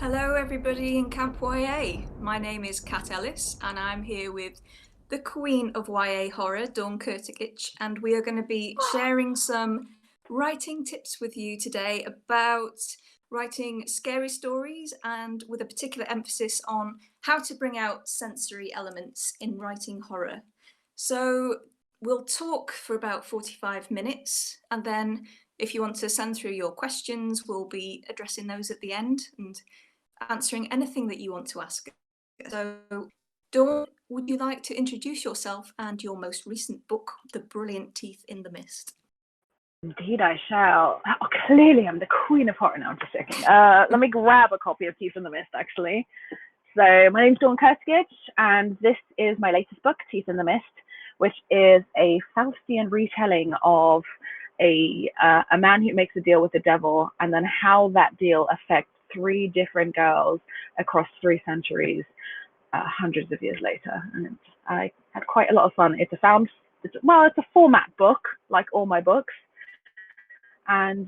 Hello, everybody in Camp YA. My name is Kat Ellis, and I'm here with the Queen of YA Horror, Dawn Kurtagich, and we are going to be sharing some writing tips with you today about writing scary stories, and with a particular emphasis on how to bring out sensory elements in writing horror. So we'll talk for about 45 minutes, and then if you want to send through your questions, we'll be addressing those at the end and answering anything that you want to ask. So, Dawn, would you like to introduce yourself and your most recent book, The Brilliant Teeth in the Mist? Indeed, I shall. Oh, clearly, I'm the queen of horror now. I'm just joking. Let me grab a copy of Teeth in the Mist, actually. So, my name's Dawn Kurtagich, and this is my latest book, Teeth in the Mist, which is a Faustian retelling of a man who makes a deal with the devil, and then how that deal affects three different girls across 3 centuries, hundreds of years later. And I had quite a lot of fun. It's a format book, like all my books. And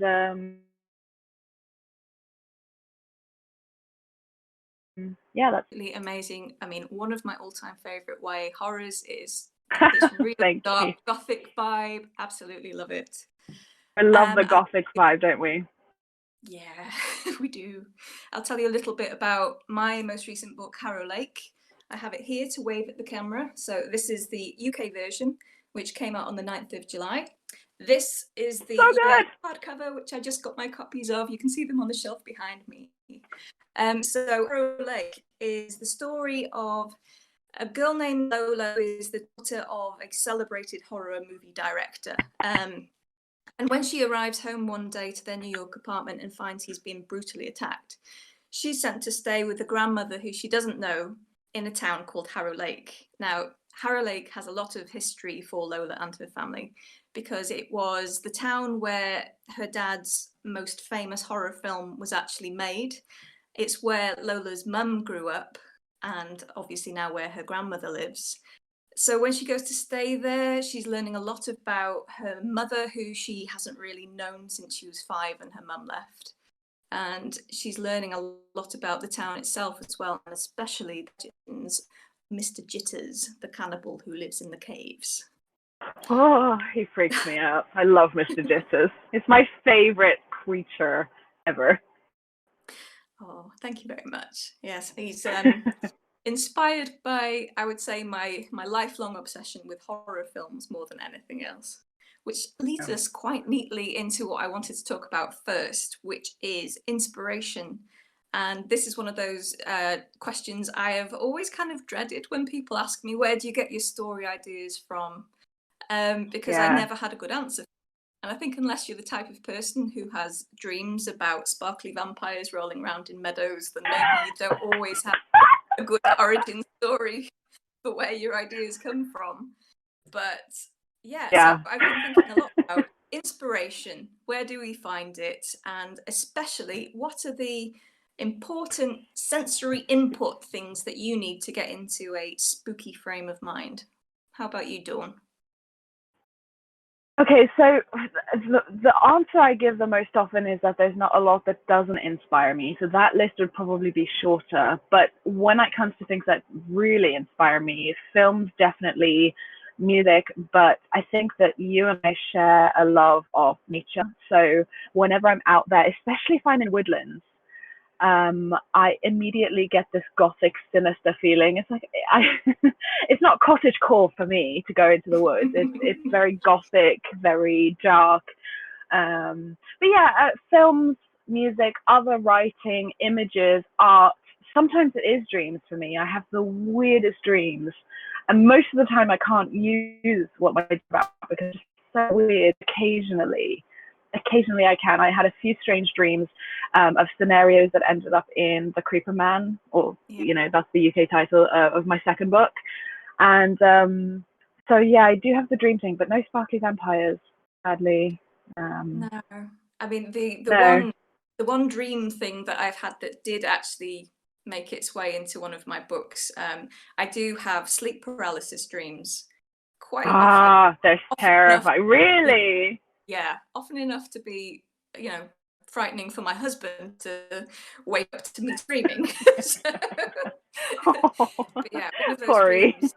yeah, that's really amazing. I mean, one of my all-time favorite YA horrors is this really dark gothic vibe. Absolutely love it. I love the gothic vibe, don't we? Yeah, we do. I'll tell you a little bit about my most recent book, Harrow Lake. I have it here to wave at the camera. So this is the UK version, which came out on the 9th of July. This is the hardcover, which I just got my copies of. You can see them on the shelf behind me. So Harrow Lake is the story of a girl named Lola, who is the daughter of a celebrated horror movie director. And when she arrives home one day to their New York apartment and finds he's been brutally attacked, she's sent to stay with a grandmother who she doesn't know in a town called Harrow Lake. Now, Harrow Lake has a lot of history for Lola and her family because it was the town where her dad's most famous horror film was actually made. It's where Lola's mum grew up, and obviously now where her grandmother lives. So when she goes to stay there, she's learning a lot about her mother, who she hasn't really known since she was 5 and her mum left. And she's learning a lot about the town itself as well, and especially Mr. Jitters, the cannibal who lives in the caves. Oh, he freaks me out. I love Mr. Jitters. It's my favorite creature ever. Oh, thank you very much. Yes, he's inspired by, I would say, my lifelong obsession with horror films more than anything else, which leads us quite neatly into what I wanted to talk about first, which is inspiration. And this is one of those questions I have always kind of dreaded when people ask me, where do you get your story ideas from? Because I never had a good answer. And I think unless you're the type of person who has dreams about sparkly vampires rolling around in meadows, then maybe you don't always have a good origin story for where your ideas come from. But yeah, so I've been thinking a lot about inspiration. Where do we find it? And especially, what are the important sensory input things that you need to get into a spooky frame of mind? How about you, Dawn? Okay, so the answer I give the most often is that there's not a lot that doesn't inspire me. So that list would probably be shorter. But when it comes to things that really inspire me, films definitely, music, but I think that you and I share a love of nature. So whenever I'm out there, especially if I'm in woodlands, I immediately get this gothic, sinister feeling. It's like it's not cottagecore for me to go into the woods. It's very gothic, very dark. But yeah, films, music, other writing, images, art. Sometimes it is dreams for me. I have the weirdest dreams, and most of the time I can't use what my dreams about because it's so weird. Occasionally I can. I had a few strange dreams of scenarios that ended up in The Creeper Man, or that's the UK title of my second book. And so yeah, I do have the dream thing, but no sparkly vampires, sadly. No, I mean the one dream thing that I've had that did actually make its way into one of my books. I do have sleep paralysis dreams quite often. They're terrifying. Really? Yeah, often enough to be, frightening for my husband to wake up to me screaming. So, but yeah, one of those Sorry. dreams.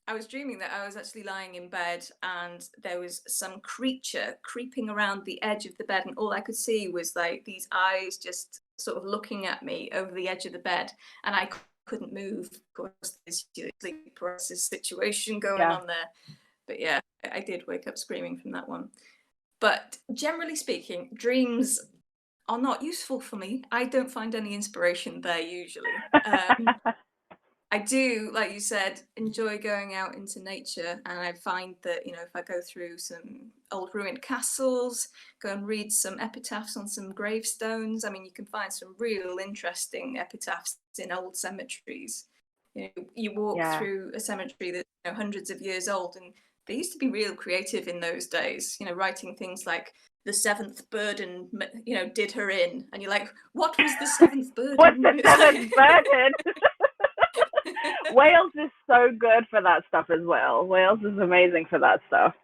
I was dreaming that I was actually lying in bed and there was some creature creeping around the edge of the bed, and all I could see was like these eyes just sort of looking at me over the edge of the bed, and I couldn't move. Of course, there's sleep paralysis situation going Yeah. on there. But yeah, I did wake up screaming from that one. But generally speaking, dreams are not useful for me. I don't find any inspiration there usually. I do, like you said, enjoy going out into nature, and I find that, you know, if I go through some old ruined castles, go and read some epitaphs on some gravestones, I mean, you can find some real interesting epitaphs in old cemeteries. You know, you walk Yeah. through a cemetery that's, you know, hundreds of years old, and they used to be real creative in those days, you know, writing things like the seventh burden, you know, did her in, and you're like, what was the seventh burden? What's the seventh burden? Wales is so good for that stuff as well. Wales is amazing for that stuff.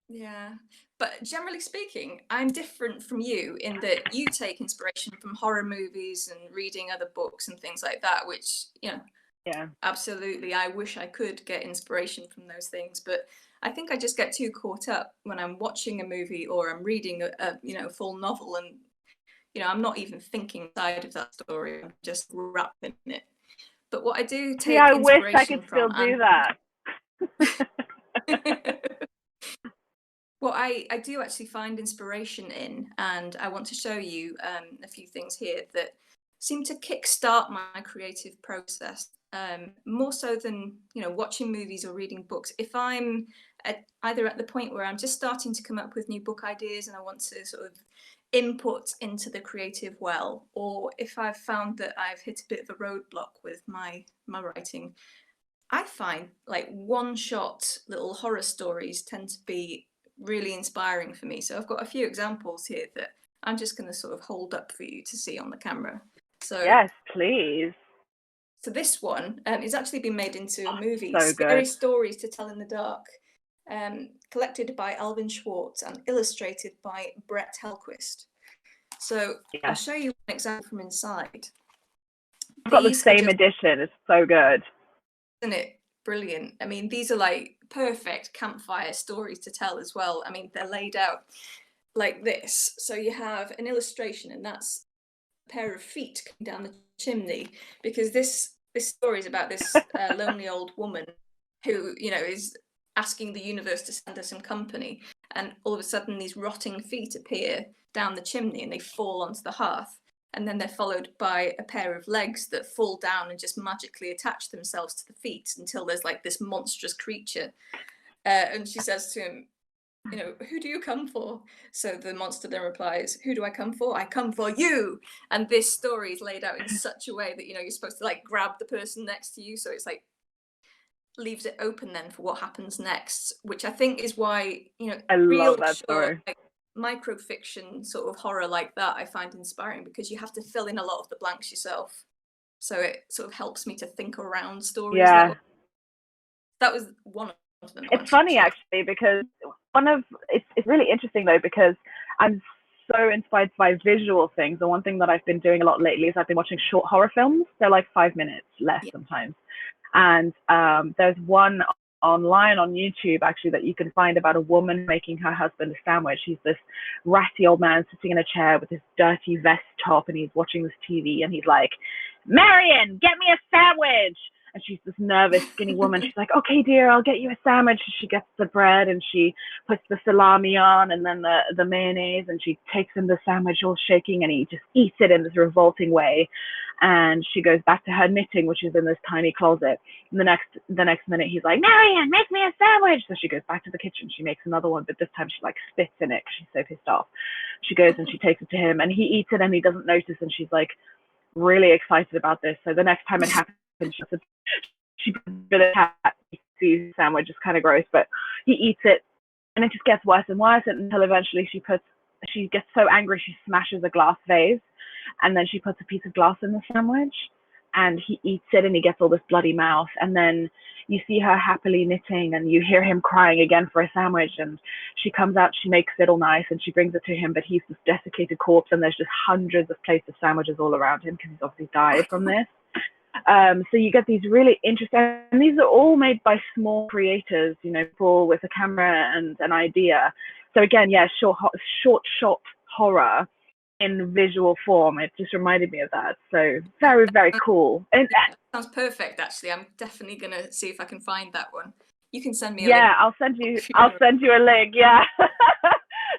Yeah, but generally speaking, I'm different from you in that you take inspiration from horror movies and reading other books and things like that, which, you know, Yeah. absolutely, I wish I could get inspiration from those things, but I think I just get too caught up when I'm watching a movie or I'm reading a you know, full novel, and you know, I'm not even thinking side of that story, I'm just wrapped in it. But what I do See, take I wish I could inspiration still from, do that. what I do actually find inspiration in, and I want to show you a few things here that seem to kickstart my creative process, more so than, you know, watching movies or reading books. If I'm either at the point where I'm just starting to come up with new book ideas and I want to sort of input into the creative well, or if I've found that I've hit a bit of a roadblock with my writing, I find like one shot little horror stories tend to be really inspiring for me. So I've got a few examples here that I'm just going to sort of hold up for you to see on the camera. So, Yes, please. so this one is actually been made into a movie, So Scary good. Stories to Tell in the Dark, collected by Alvin Schwartz and illustrated by Brett Hellquist. So I'll Yes. show you an example from inside. I've got the These are same just, edition. It's so good. isn't it brilliant? I mean, these are like perfect campfire stories to tell as well. I mean, they're laid out like this. So you have an illustration, and that's a pair of feet coming down the chimney, because this story is about this lonely old woman who, you know, is asking the universe to send her some company, and all of a sudden these rotting feet appear down the chimney and they fall onto the hearth, and then they're followed by a pair of legs that fall down and just magically attach themselves to the feet until there's like this monstrous creature, and she says to him, you know, who do you come for? So the monster then replies, who do I come for? I come for you. And this story is laid out in such a way that, you know, you're supposed to like grab the person next to you, so it's like leaves it open then for what happens next, which I think is why, you know, I real love that short, story. like microfiction sort of horror like that I find inspiring, because you have to fill in a lot of the blanks yourself. So it sort of helps me to think around stories that Yeah. way. That was one of them It's funny actually. actually because it's really interesting though because I'm so inspired by visual things. The one thing that I've been doing a lot lately is I've been watching short horror films. They're like 5 minutes less Yeah. sometimes. And there's one online on YouTube actually that you can find about a woman making her husband a sandwich. He's this ratty old man sitting in a chair with this dirty vest top, and he's watching this TV, and he's like, "Marion, get me a sandwich." And she's this nervous, skinny woman. She's like, "Okay, dear, I'll get you a sandwich." She gets the bread and she puts the salami on and then the mayonnaise, and she takes him the sandwich all shaking, and he just eats it in this revolting way. And she goes back to her knitting, which is in this tiny closet. And the next minute, he's like, "Marion, make me a sandwich." So she goes back to the kitchen. She makes another one, but this time she like spits in it because she's so pissed off. She goes and she takes it to him, and he eats it and he doesn't notice. And she's like really excited about this. So the next time it happens, she puts a bit of cat sees sandwich is kind of gross, but he eats it, and it just gets worse and worse until eventually she gets so angry she smashes a glass vase, and then she puts a piece of glass in the sandwich. and he eats it and he gets all this bloody mouth, and then you see her happily knitting and you hear him crying again for a sandwich, and she comes out, she makes it all nice and she brings it to him, but he's this desiccated corpse and there's just hundreds of plates of sandwiches all around him because he's obviously died from this. So you get these really interesting, and these are all made by small creators, you know, people with a camera and an idea. So again, yeah, short shot horror in visual form. It just reminded me of that. So very, very cool. And sounds perfect, actually. I'm definitely gonna see if I can find that one. You can send me a yeah, link. I'll send you a link. Yeah.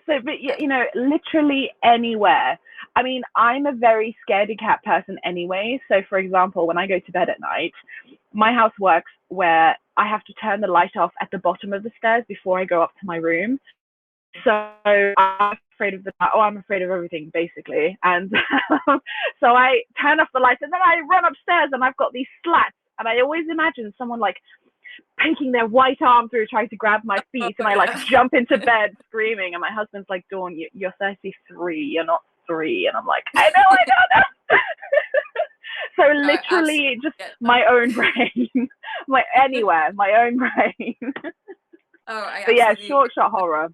So, but you know, literally anywhere. I mean, I'm a very scaredy cat person anyway. So, for example, when I go to bed at night, my house works where I have to turn the light off at the bottom of the stairs before I go up to my room. So I'm afraid of I'm afraid of everything basically. And so I turn off the lights and then I run upstairs and I've got these slats. And I always imagine someone like pinking their white arm through trying to grab my feet, and I like jump into bed screaming, and my husband's like, Dawn, you're 33, you're not 3. And I'm like, I know. So literally just my own brain, my own brain. But yeah, short horror.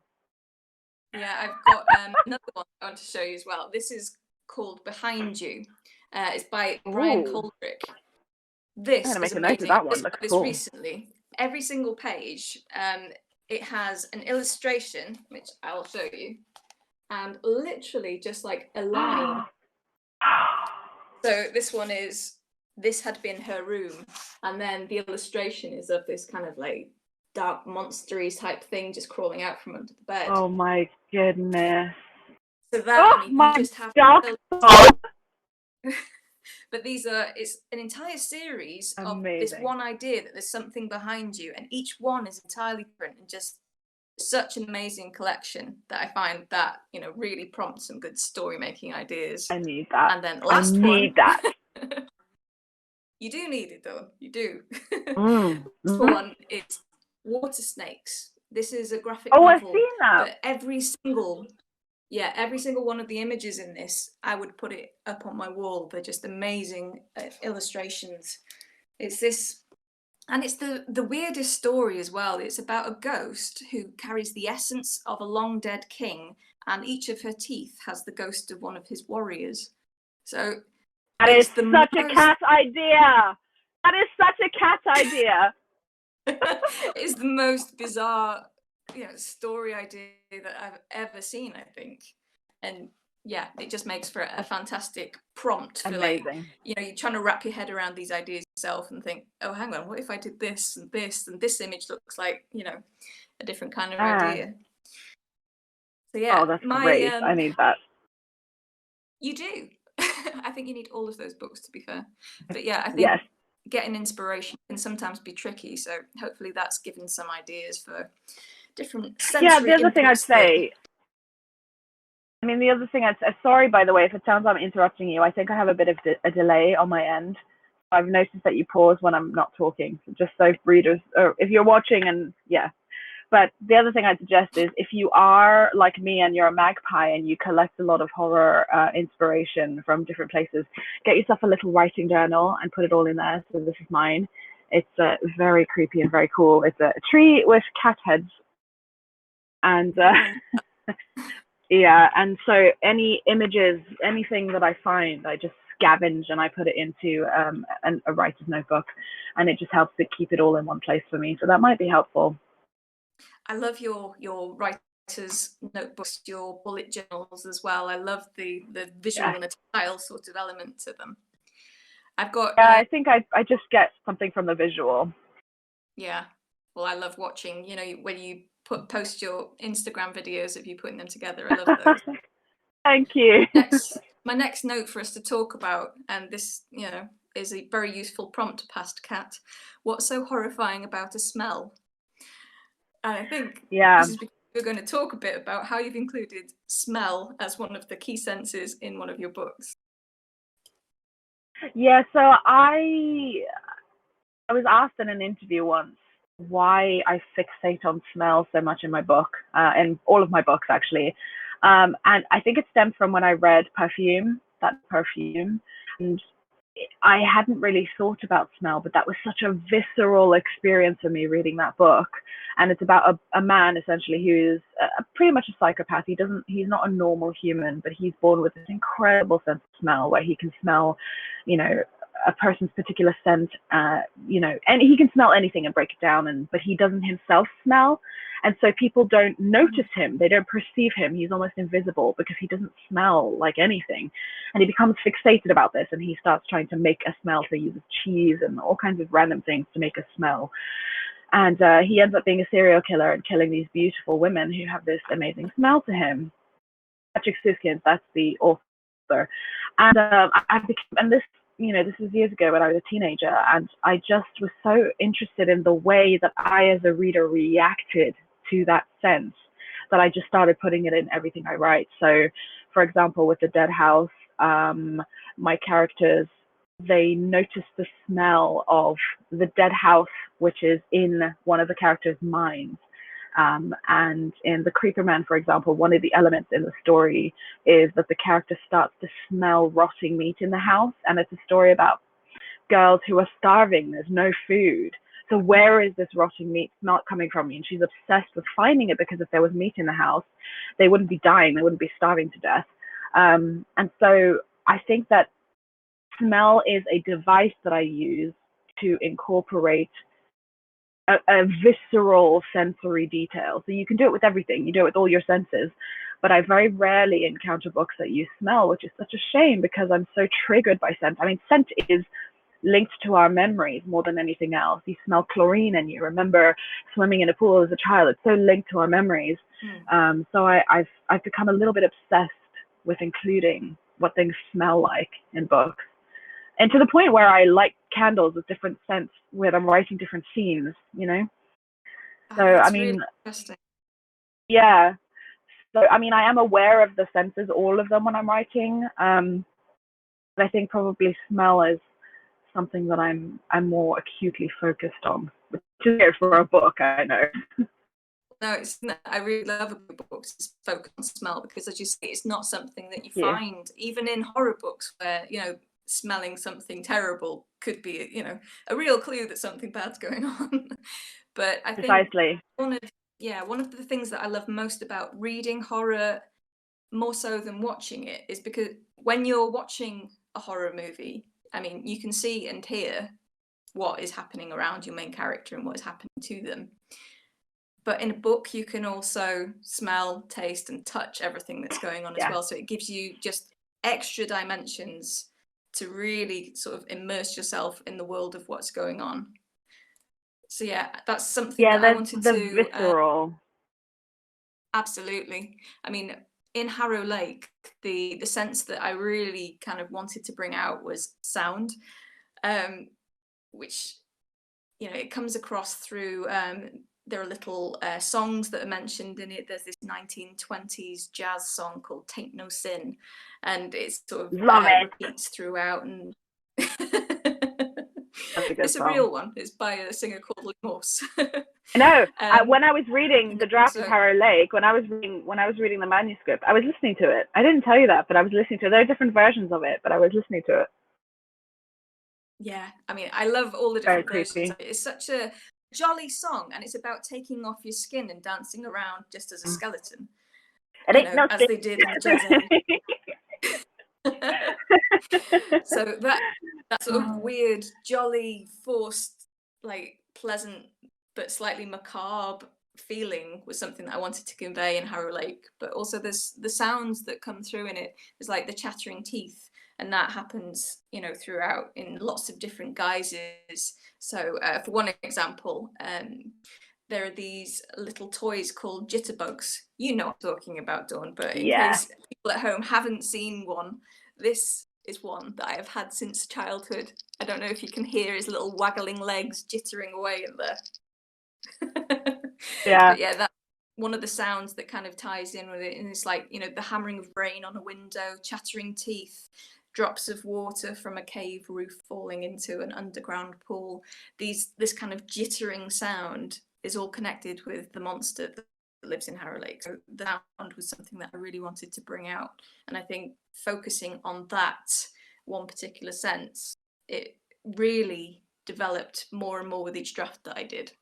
Yeah, I've got another one I want to show you as well. This is called Behind You. It's by Brian Coldrick. This I'm gonna is make a note of that one. Looks cool. Recently, every single page, it has an illustration, which I'll show you, and literally just like a line. So this one is, this had been her room, and then the illustration is of this kind of like dark monstery type thing just crawling out from under the bed. Oh my goodness. So that, I mean, you just have to but it's an entire series of this one idea that there's something behind you, and each one is entirely different, and just such an amazing collection that I find that, you know, really prompts some good story making ideas. I need that. And then last I need that. You do need it though. You do. This one is Water Snakes. This is a graphic novel. I've seen that. But every single one of the images in this, I would put it up on my wall. They're just amazing illustrations. It's this, and it's the weirdest story as well. It's about a ghost who carries the essence of a long dead king, and each of her teeth has the ghost of one of his warriors. So that is such a cat idea. That is such a cat idea. It's the most bizarre, you know, story idea that I've ever seen, I think. And yeah, it just makes for a fantastic prompt for like, you know, you're trying to wrap your head around these ideas yourself and think, oh, hang on, what if I did this and this, and this image looks like, you know, a different kind of idea. So yeah. Oh, that's great. I need that. You do. I think you need all of those books, to be fair. But yeah, I think getting inspiration can sometimes be tricky. So hopefully that's given some ideas for different sensory the other thing I'd say, sorry, by the way, if it sounds like I'm interrupting you, I think I have a bit of a delay on my end. I've noticed that you pause when I'm not talking, just so readers, or if you're watching, and But the other thing I'd suggest is, if you are like me and you're a magpie and you collect a lot of horror inspiration from different places, get yourself a little writing journal and put it all in there. So this is mine. It's very creepy and very cool. It's a tree with cat heads. And and so any images, anything that I find, I just scavenge and I put it into a writer's notebook, and it just helps to keep it all in one place for me. So that might be helpful. I love your writer's notebooks, your bullet journals as well. I love the visual and the tactile sort of element to them. I've got. I think I just get something from the visual. Yeah. Well, I love watching. You know, when you post your Instagram videos of you putting them together. I love those. Thank you. My next note for us to talk about, and this, you know, is a very useful prompt past Kat. What's so horrifying about a smell? And I think this is because we're going to talk a bit about how you've included smell as one of the key senses in one of your books. Yeah, so I was asked in an interview once why I fixate on smell so much in my book, in all of my books actually. And I think it stemmed from when I read Perfume, and I hadn't really thought about smell, but that was such a visceral experience for me reading that book. And it's about a man essentially who is pretty much a psychopath. He's not a normal human, but he's born with this incredible sense of smell where he can smell, you know, a person's particular scent, and he can smell anything and break it down. But he doesn't himself smell, and so people don't notice him. They don't perceive him. He's almost invisible because he doesn't smell like anything, and he becomes fixated about this. And he starts trying to make a smell. So he uses cheese and all kinds of random things to make a smell. And he ends up being a serial killer and killing these beautiful women who have this amazing smell to him. Patrick Suskind, that's the author. And I became, and this, this is years ago when I was a teenager, and I just was so interested in the way that I, as a reader, reacted to that sense that I just started putting it in everything I write. So, for example, with The Dead House, my characters, they notice the smell of the dead house, which is in one of the characters' minds. And in The Creeper Man, for example, one of the elements in the story is that the character starts to smell rotting meat in the house. And it's a story about girls who are starving. There's no food. So where is this rotting meat smell coming from? And she's obsessed with finding it, because if there was meat in the house, they wouldn't be dying. They wouldn't be starving to death. And so I think that smell is a device that I use to incorporate a visceral sensory detail. So you can do it with everything. You do it with all your senses. But I very rarely encounter books that use smell, which is such a shame because I'm so triggered by scent. I mean, scent is linked to our memories more than anything else. You smell chlorine and you remember swimming in a pool as a child. It's so linked to our memories. So I've become a little bit obsessed with including what things smell like in books. And to the point where I light candles with different scents when I'm writing different scenes, So, I mean, really interesting. yeah. So, I mean, I am aware of the senses, all of them, when I'm writing. But I think probably smell is something that I'm more acutely focused on, which is good for a book, I know. No, I really love a good book to focus on smell, because, as you say, it's not something that you Yeah. find even in horror books, where smelling something terrible could be a real clue that something bad's going on. But I think Precisely. one of the things that I love most about reading horror, more so than watching it, is because when you're watching a horror movie, I mean, you can see and hear what is happening around your main character and what is happening to them. But in a book, you can also smell, taste, and touch everything that's going on as well. So it gives you just extra dimensions to really sort of immerse yourself in the world of what's going on. So yeah, that's something that I wanted the to visceral. Absolutely. I mean, in Harrow Lake, the sense that I really kind of wanted to bring out was sound, which it comes across through. There are little songs that are mentioned in it. There's this 1920s jazz song called "Tain't No Sin," and it sort of repeats throughout. And That's a good it's song. a real one. It's by a singer called Luke Morse. No, when I was reading the draft of Harrow Lake, when I was reading the manuscript, I was listening to it. I didn't tell you that, but I was listening to it. There are different versions of it, but I was listening to it. Yeah, I mean, I love all the different versions. Creepy. It's such a jolly song, and it's about taking off your skin and dancing around just as a skeleton. As they did in the jazz age. So that sort of weird, jolly, forced, like pleasant but slightly macabre feeling was something that I wanted to convey in Harrow Lake. But also there's the sounds that come through in it. There's like the chattering teeth, and that happens throughout in lots of different guises. So for one example, there are these little toys called jitterbugs. You know what I'm talking about, Dawn, but in case people at home haven't seen one, this is one that I have had since childhood. I don't know if you can hear his little waggling legs jittering away in there. But yeah, that's one of the sounds that kind of ties in with it. And it's like, the hammering of rain on a window, chattering teeth, drops of water from a cave roof falling into an underground pool. This kind of jittering sound is all connected with the monster that lives in Harrow Lake. So the sound was something that I really wanted to bring out. And I think focusing on that one particular sense it really developed more and more with each draft that I did.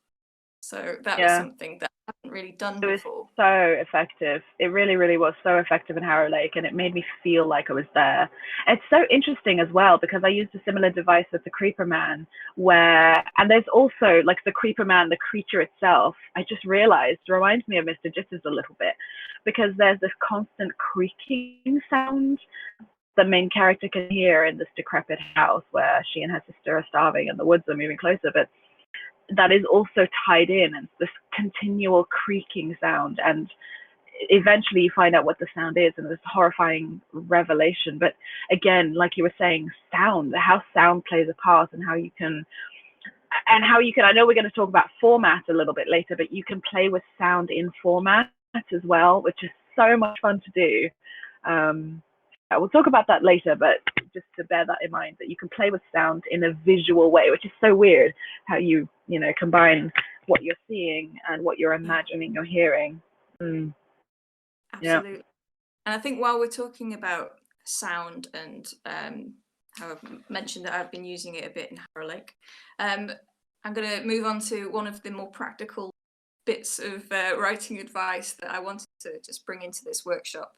So that was Yeah. something that I hadn't really done It was before. so effective. It really, really was so effective in Harrow Lake, and it made me feel like I was there. It's so interesting as well because I used a similar device with the Creeper Man, and there's also like the Creeper Man, the creature itself. I just realized reminds me of Mr. Jitters a little bit because there's this constant creaking sound the main character can hear in this decrepit house where she and her sister are starving and the woods are moving closer, but that is also tied in and this continual creaking sound, and eventually you find out what the sound is and this horrifying revelation. But again, like you were saying, how sound plays a part and how you can I know we're going to talk about format a little bit later, but you can play with sound in format as well, which is so much fun to do. We'll talk about that later, but just to bear that in mind, that you can play with sound in a visual way, which is so weird how you combine what you're seeing and what you're imagining you're hearing. Absolutely. And I think while we're talking about sound and how I've mentioned that I've been using it a bit in Harrow Lake, I'm going to move on to one of the more practical bits of writing advice that I wanted to just bring into this workshop.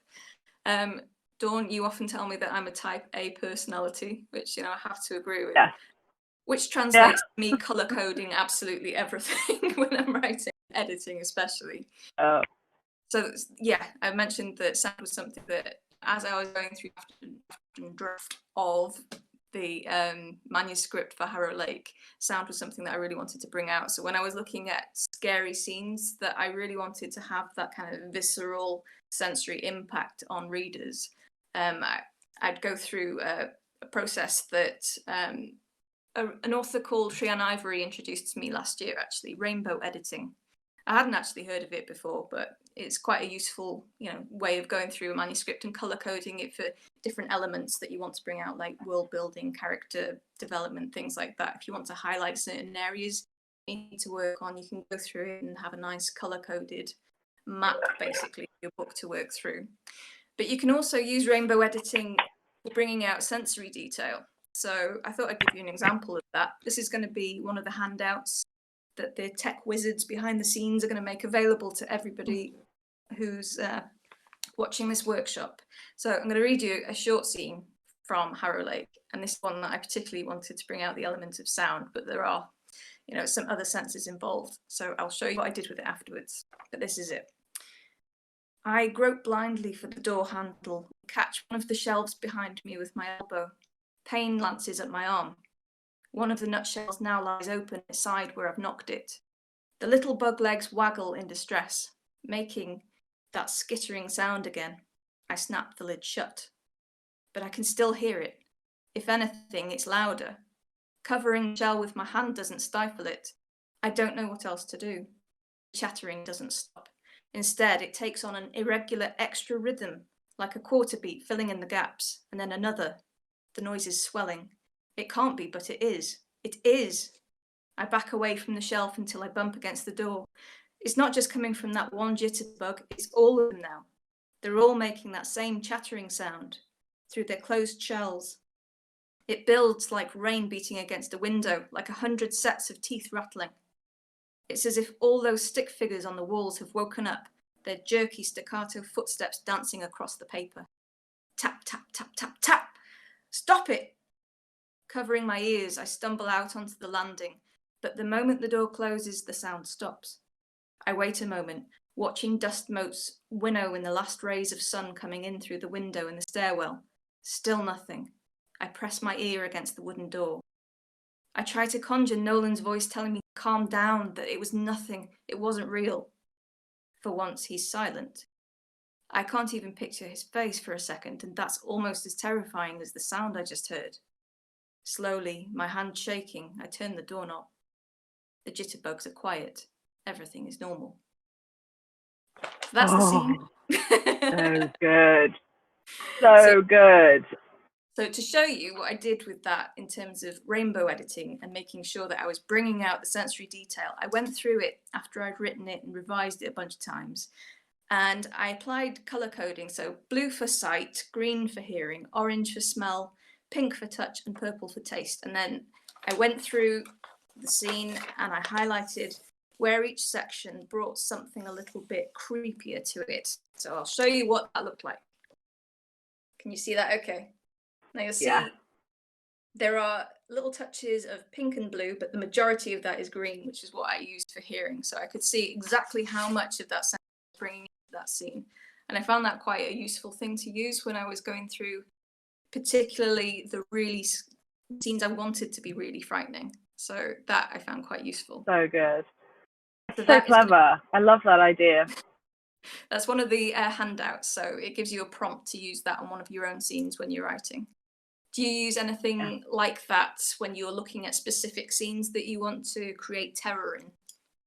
Dawn, you often tell me that I'm a type A personality, which I have to agree with. Yeah. Which translates to me color coding absolutely everything when I'm writing, editing especially. So yeah, I mentioned that sound was something that, as I was going through the draft of the manuscript for Harrow Lake, sound was something that I really wanted to bring out. So when I was looking at scary scenes that I really wanted to have that kind of visceral sensory impact on readers, I'd go through a process that an author called Trian Ivory introduced to me last year, actually, rainbow editing. I hadn't actually heard of it before, but it's quite a useful, way of going through a manuscript and color coding it for different elements that you want to bring out, like world building, character development, things like that. If you want to highlight certain areas you need to work on, you can go through it and have a nice color coded map, basically, of your book to work through. But you can also use rainbow editing for bringing out sensory detail. So I thought I'd give you an example of that. This is going to be one of the handouts that the tech wizards behind the scenes are going to make available to everybody who's watching this workshop. So I'm going to read you a short scene from Harrow Lake, and this one that I particularly wanted to bring out the element of sound, but there are, some other senses involved. So I'll show you what I did with it afterwards, but this is it. I grope blindly for the door handle, catch one of the shelves behind me with my elbow. Pain lances at my arm. One of the nutshells now lies open at the side where I've knocked it. The little bug legs waggle in distress, making that skittering sound again. I snap the lid shut. But I can still hear it. If anything, it's louder. Covering the shell with my hand doesn't stifle it. I don't know what else to do. The chattering doesn't stop. Instead, it takes on an irregular extra rhythm, like a quarter beat filling in the gaps, and then another. The noise is swelling. It can't be, but it is. It is. I back away from the shelf until I bump against the door. It's not just coming from that one jitterbug, it's all of them now. They're all making that same chattering sound through their closed shells. It builds like rain beating against a window, like 100 sets of teeth rattling. It's as if all those stick figures on the walls have woken up, their jerky staccato footsteps dancing across the paper. Tap, tap, tap, tap, tap! Stop it! Covering my ears, I stumble out onto the landing, but the moment the door closes, the sound stops. I wait a moment, watching dust motes winnow in the last rays of sun coming in through the window in the stairwell. Still nothing. I press my ear against the wooden door. I try to conjure Nolan's voice telling me to calm down, that it was nothing, it wasn't real. For once, he's silent. I can't even picture his face for a second, and that's almost as terrifying as the sound I just heard. Slowly, my hand shaking, I turn the doorknob. The jitterbugs are quiet. Everything is normal. That's the scene. So good. So good. So to show you what I did with that in terms of rainbow editing and making sure that I was bringing out the sensory detail, I went through it after I'd written it and revised it a bunch of times. And I applied color coding. So blue for sight, green for hearing, orange for smell, pink for touch and purple for taste. And then I went through the scene and I highlighted where each section brought something a little bit creepier to it. So I'll show you what that looked like. Can you see that? Okay. Now you'll see there are little touches of pink and blue, but the majority of that is green, which is what I used for hearing. So I could see exactly how much of that sound was bringing into that scene. And I found that quite a useful thing to use when I was going through particularly the really scenes I wanted to be really frightening. So that I found quite useful. So good. So clever. I love that idea. That's one of the handouts. So it gives you a prompt to use that on one of your own scenes when you're writing. Do you use anything like that when you're looking at specific scenes that you want to create terror in?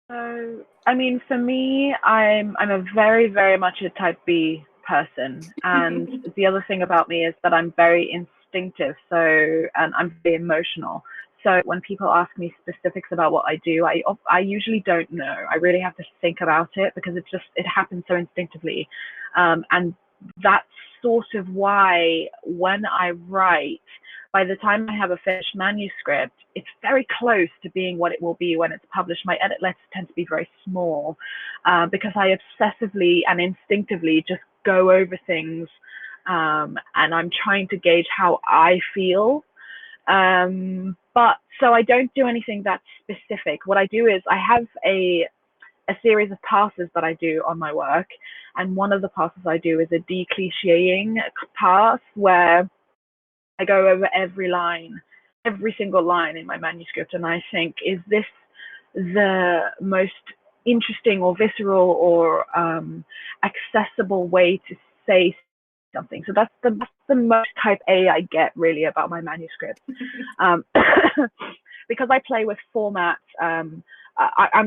So, I mean, for me, I'm a very, very much a type B person. And the other thing about me is that I'm very instinctive. So, and I'm very emotional. So when people ask me specifics about what I do, I usually don't know. I really have to think about it because it happens so instinctively. And that's sort of why when I write, by the time I have a finished manuscript, it's very close to being what it will be when it's published. My edit letters tend to be very small because I obsessively and instinctively just go over things and I'm trying to gauge how I feel. But so I don't do anything that specific. What I do is I have a series of passes that I do on my work. And one of the passes I do is a declichéing pass where I go over every single line in my manuscript, and I think, is this the most interesting or visceral or accessible way to say something? So that's the most type A I get really about my manuscript. Because I play with formats, I'm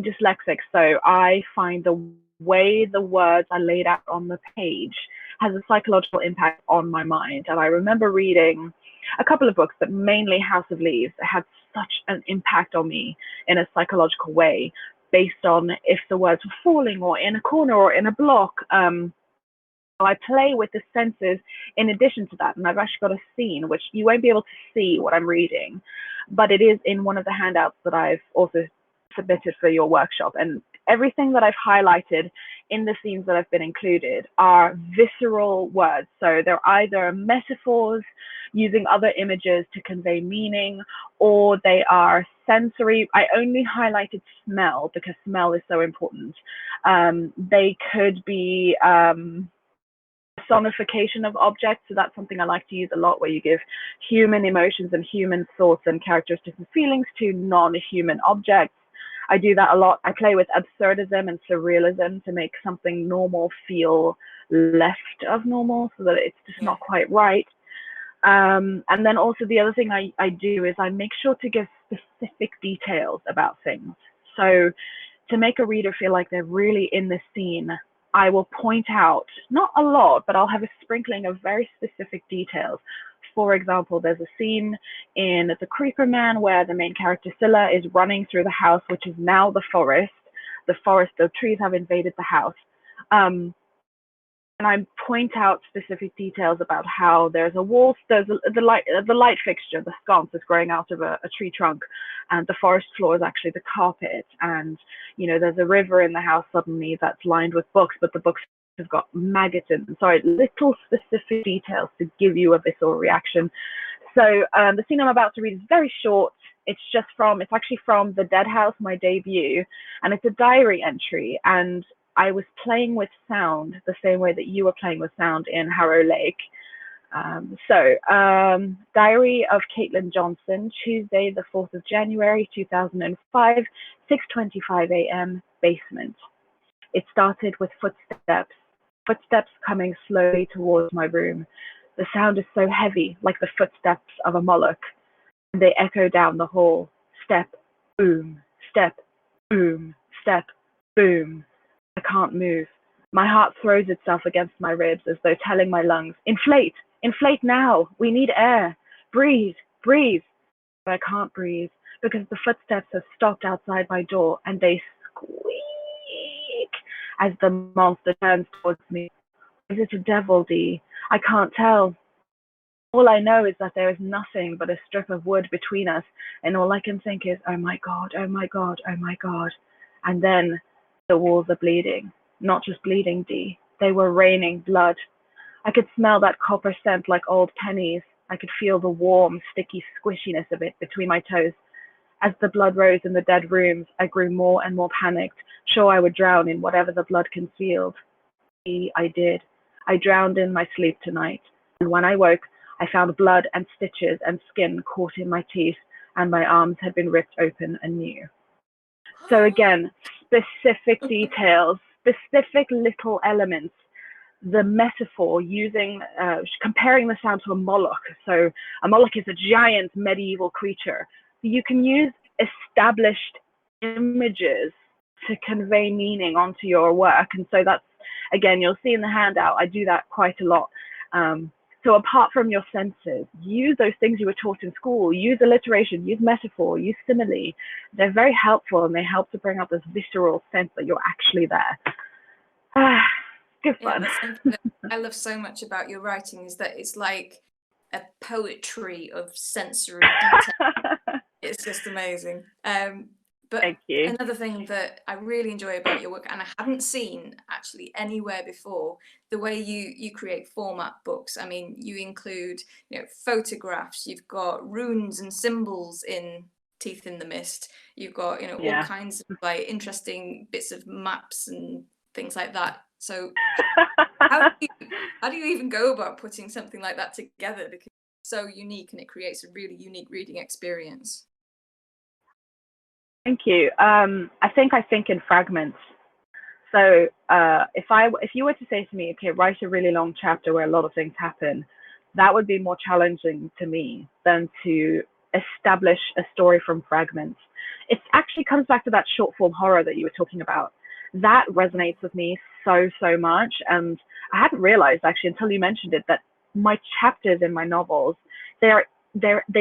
dyslexic, so I find the way the words are laid out on the page has a psychological impact on my mind. And I remember reading a couple of books, but mainly House of Leaves, had such an impact on me in a psychological way based on if the words were falling or in a corner or in a block. I play with the senses in addition to that. And I've actually got a scene, which you won't be able to see what I'm reading, but it is in one of the handouts that I've also submitted for your workshop. And everything that I've highlighted in the scenes that have been included are visceral words. So they're either metaphors using other images to convey meaning, or they are sensory. I only highlighted smell because smell is so important. They could be personification of objects. So that's something I like to use a lot, where you give human emotions and human thoughts and characteristics and feelings to non-human objects. I do that a lot. I play with absurdism and surrealism to make something normal feel left of normal so that it's just not quite right. And then also the other thing I do is I make sure to give specific details about things. So to make a reader feel like they're really in the scene, I will point out, not a lot, but I'll have a sprinkling of very specific details. For example, there's a scene in The Creeper Man where the main character Scylla is running through the house, which is now the forest. The trees have invaded the house. And I point out specific details about how there's a wall, the light fixture, the sconce is growing out of a tree trunk, and the forest floor is actually the carpet. And, you know, there's a river in the house suddenly that's lined with books, but the books have got maggots in them. Sorry, little specific details to give you a visceral reaction. So the scene I'm about to read is very short. It's actually from The Dead House, my debut, and it's a diary entry. And I was playing with sound the same way that you were playing with sound in Harrow Lake. Diary of Caitlin Johnson, Tuesday, the 4th of January, 2005, 6:25 a.m., basement. It started with footsteps coming slowly towards my room. The sound is so heavy, like the footsteps of a Moloch, and they echo down the hall. Step, boom, step, boom, step, boom. I can't move. My heart throws itself against my ribs as though telling my lungs, inflate, inflate now, we need air, breathe, breathe. But I can't breathe because the footsteps have stopped outside my door and they squeak as the monster turns towards me. Is it a devil, Dee? I can't tell. All I know is that there is nothing but a strip of wood between us, and all I can think is, oh my God, oh my God, oh my God. And then the walls are bleeding. Not just bleeding, Dee. They were raining blood. I could smell that copper scent like old pennies. I could feel the warm, sticky squishiness of it between my toes. As the blood rose in the dead rooms, I grew more and more panicked, sure I would drown in whatever the blood concealed. I did. I drowned in my sleep tonight, and when I woke, I found blood and stitches and skin caught in my teeth, and my arms had been ripped open anew. So again, specific details, specific little elements, the metaphor using, comparing the sound to a Moloch. So a Moloch is a giant medieval creature. You can use established images to convey meaning onto your work. And so that's, again, you'll see in the handout, I do that quite a lot. So apart from your senses, use those things you were taught in school, use alliteration, use metaphor, use simile. They're very helpful, and they help to bring out this visceral sense that you're actually there. Good fun. That's something that I love so much about your writing, is that it's like a poetry of sensory detail. It's just amazing. But Thank you. another thing that I really enjoy about your work, and I haven't seen actually anywhere before, the way you create format books. I mean, you include, photographs, you've got runes and symbols in Teeth in the Mist, you've got, Yeah. all kinds of like interesting bits of maps and things like that. So how do you even go about putting something like that together? Because it's so unique and it creates a really unique reading experience. Thank you. I think in fragments. So if you were to say to me, okay, write a really long chapter where a lot of things happen, that would be more challenging to me than to establish a story from fragments. It actually comes back to that short form horror that you were talking about. That resonates with me so much, and I hadn't realized actually until you mentioned it that my chapters in my novels, they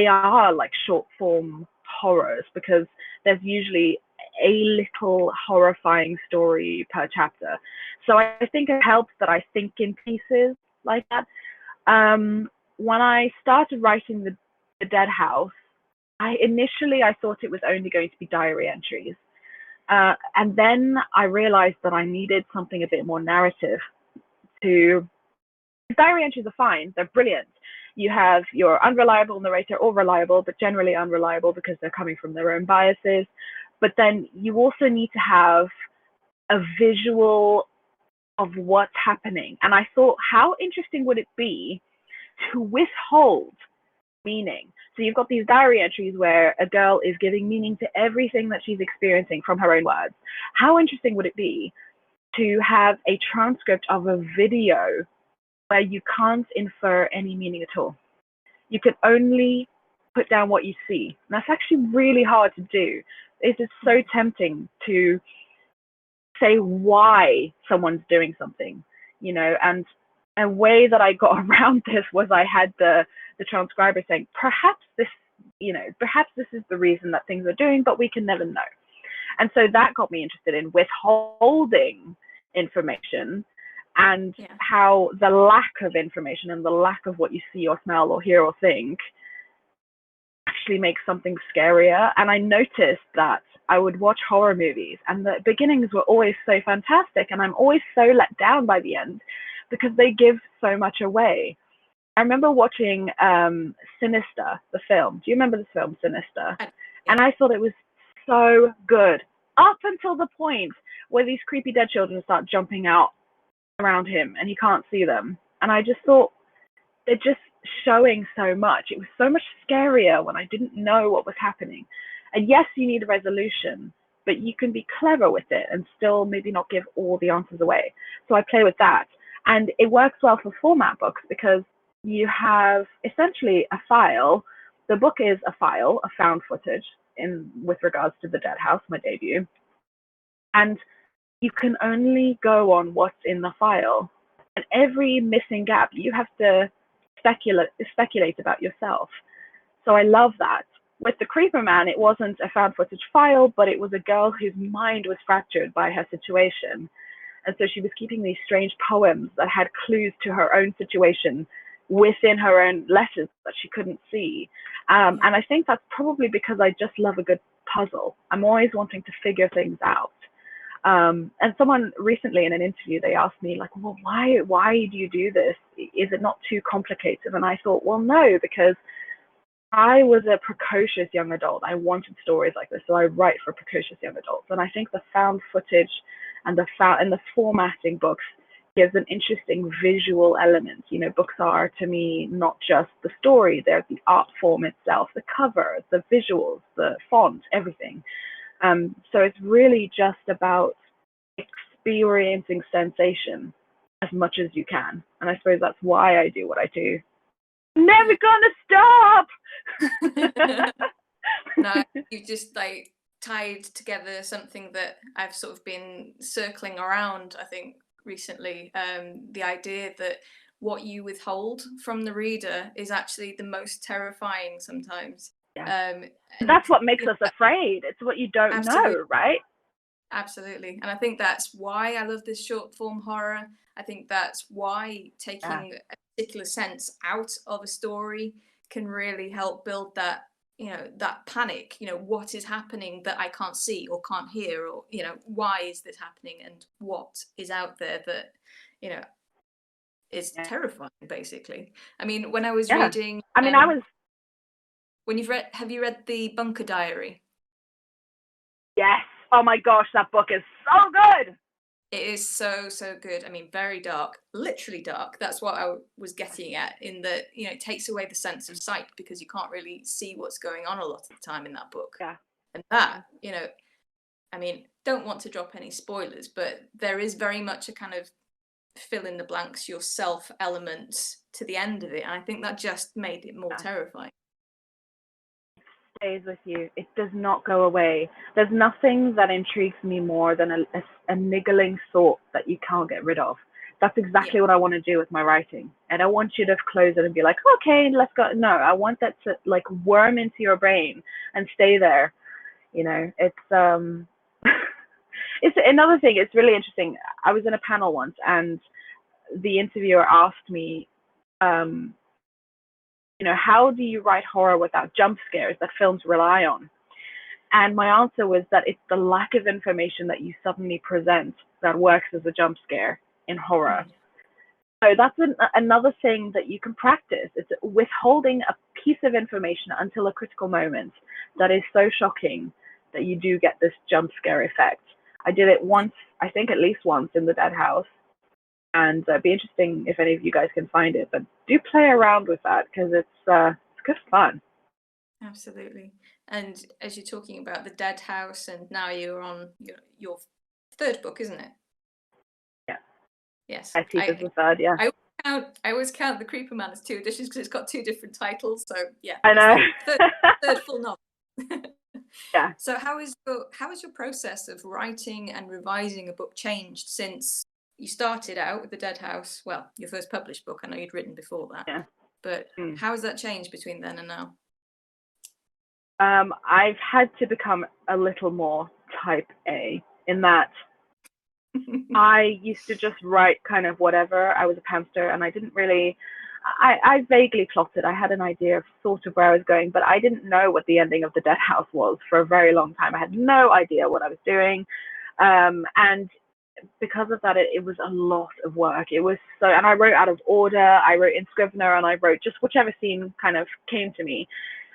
are like short form horrors, because there's usually a little horrifying story per chapter. So I think it helps that I think in pieces like that. When I started writing the Dead House, initially I thought it was only going to be diary entries. And then I realized that I needed something a bit more narrative. Diary entries are fine, they're brilliant. You have your unreliable narrator, or reliable, but generally unreliable because they're coming from their own biases. But then you also need to have a visual of what's happening. And I thought, how interesting would it be to withhold meaning? So you've got these diary entries where a girl is giving meaning to everything that she's experiencing from her own words. How interesting would it be to have a transcript of a video where you can't infer any meaning at all? You can only put down what you see. And that's actually really hard to do. It is so tempting to say why someone's doing something, and a way that I got around this was I had the transcriber saying, perhaps this is the reason that things are doing, but we can never know. And so that got me interested in withholding information, and how the lack of information and the lack of what you see or smell or hear or think actually makes something scarier. And I noticed that I would watch horror movies, and the beginnings were always so fantastic, and I'm always so let down by the end because they give so much away. I remember watching Sinister, the film. Do you remember the film Sinister? And I thought it was so good up until the point where these creepy dead children start jumping out around him and he can't see them. And I just thought, they're just showing so much. It was so much scarier when I didn't know what was happening. And yes, you need a resolution, but you can be clever with it and still maybe not give all the answers away. So I play with that. And it works well for format books because you have essentially a file. The book is a file, a found footage with regards to the Dead House, my debut. And you can only go on what's in the file. And every missing gap, you have to speculate about yourself. So I love that. With The Creeper Man, it wasn't a found footage file, but it was a girl whose mind was fractured by her situation. And so she was keeping these strange poems that had clues to her own situation within her own letters that she couldn't see. And I think that's probably because I just love a good puzzle. I'm always wanting to figure things out. And someone recently in an interview, they asked me like, well, why do you do this? Is it not too complicated? And I thought, well, no, because I was a precocious young adult. I wanted stories like this, so I write for precocious young adults. And I think the found footage and the formatting books gives an interesting visual element. You know, books are to me not just the story; they're the art form itself, the cover, the visuals, the font, everything. So it's really just about experiencing sensation as much as you can. And I suppose that's why I do what I do. Never gonna stop! No, you just like tied together something that I've sort of been circling around, I think, recently. The idea that what you withhold from the reader is actually the most terrifying sometimes. Yeah. And That's what makes us afraid. It's what you don't absolutely know, right? Absolutely. And I think that's why I love this short form horror. I think that's why Yeah. taking a particular sense out of a story can really help build that, that panic, what is happening that I can't see or can't hear, or, why is this happening, and what is out there that, is Yeah. terrifying, basically. I mean, when I was Yeah. reading, I mean, have you read The Bunker Diary? Yes. Oh my gosh, that book is so good. It is so, so good. I mean, very dark, literally dark. That's what I was getting at, in that, it takes away the sense of sight because you can't really see what's going on a lot of the time in that book. Yeah. And that, I mean, don't want to drop any spoilers, but there is very much a kind of fill in the blanks yourself element to the end of it. And I think that just made it more terrifying. Stays with you. It does not go away. There's nothing that intrigues me more than a niggling thought that you can't get rid of. That's exactly what I want to do with my writing. I don't want you to close it and be like, okay, let's go. No, I want that to like worm into your brain and stay there. It's it's another thing. It's really interesting. I was in a panel once, and the interviewer asked me, how do you write horror without jump scares that films rely on? And my answer was that it's the lack of information that you suddenly present that works as a jump scare in horror. So that's another thing that you can practice. It's withholding a piece of information until a critical moment that is so shocking that you do get this jump scare effect. I did it once, I think at least once, in The Dead House. And it'd be interesting if any of you guys can find it, but do play around with that because it's good fun. Absolutely. And as you're talking about The Dead House, and now you're on your third book, isn't it? Yeah. Yes. I think it's the third, yeah. I always count The Creeper Man as 2 editions because it's got 2 different titles. So yeah. I know. Third full novel. Yeah. So how is your process of writing and revising a book changed since you started out with The Dead House? Well, your first published book. I know you'd written before that. Yeah. But how has that changed between then and now? I've had to become a little more type A in that I used to just write kind of whatever. I was a pantser, and I didn't really. I vaguely plotted. I had an idea of sort of where I was going, but I didn't know what the ending of The Dead House was for a very long time. I had no idea what I was doing, and because of that, it was a lot of work. It was so, and I wrote out of order. I wrote in Scrivener, and I wrote just whichever scene kind of came to me.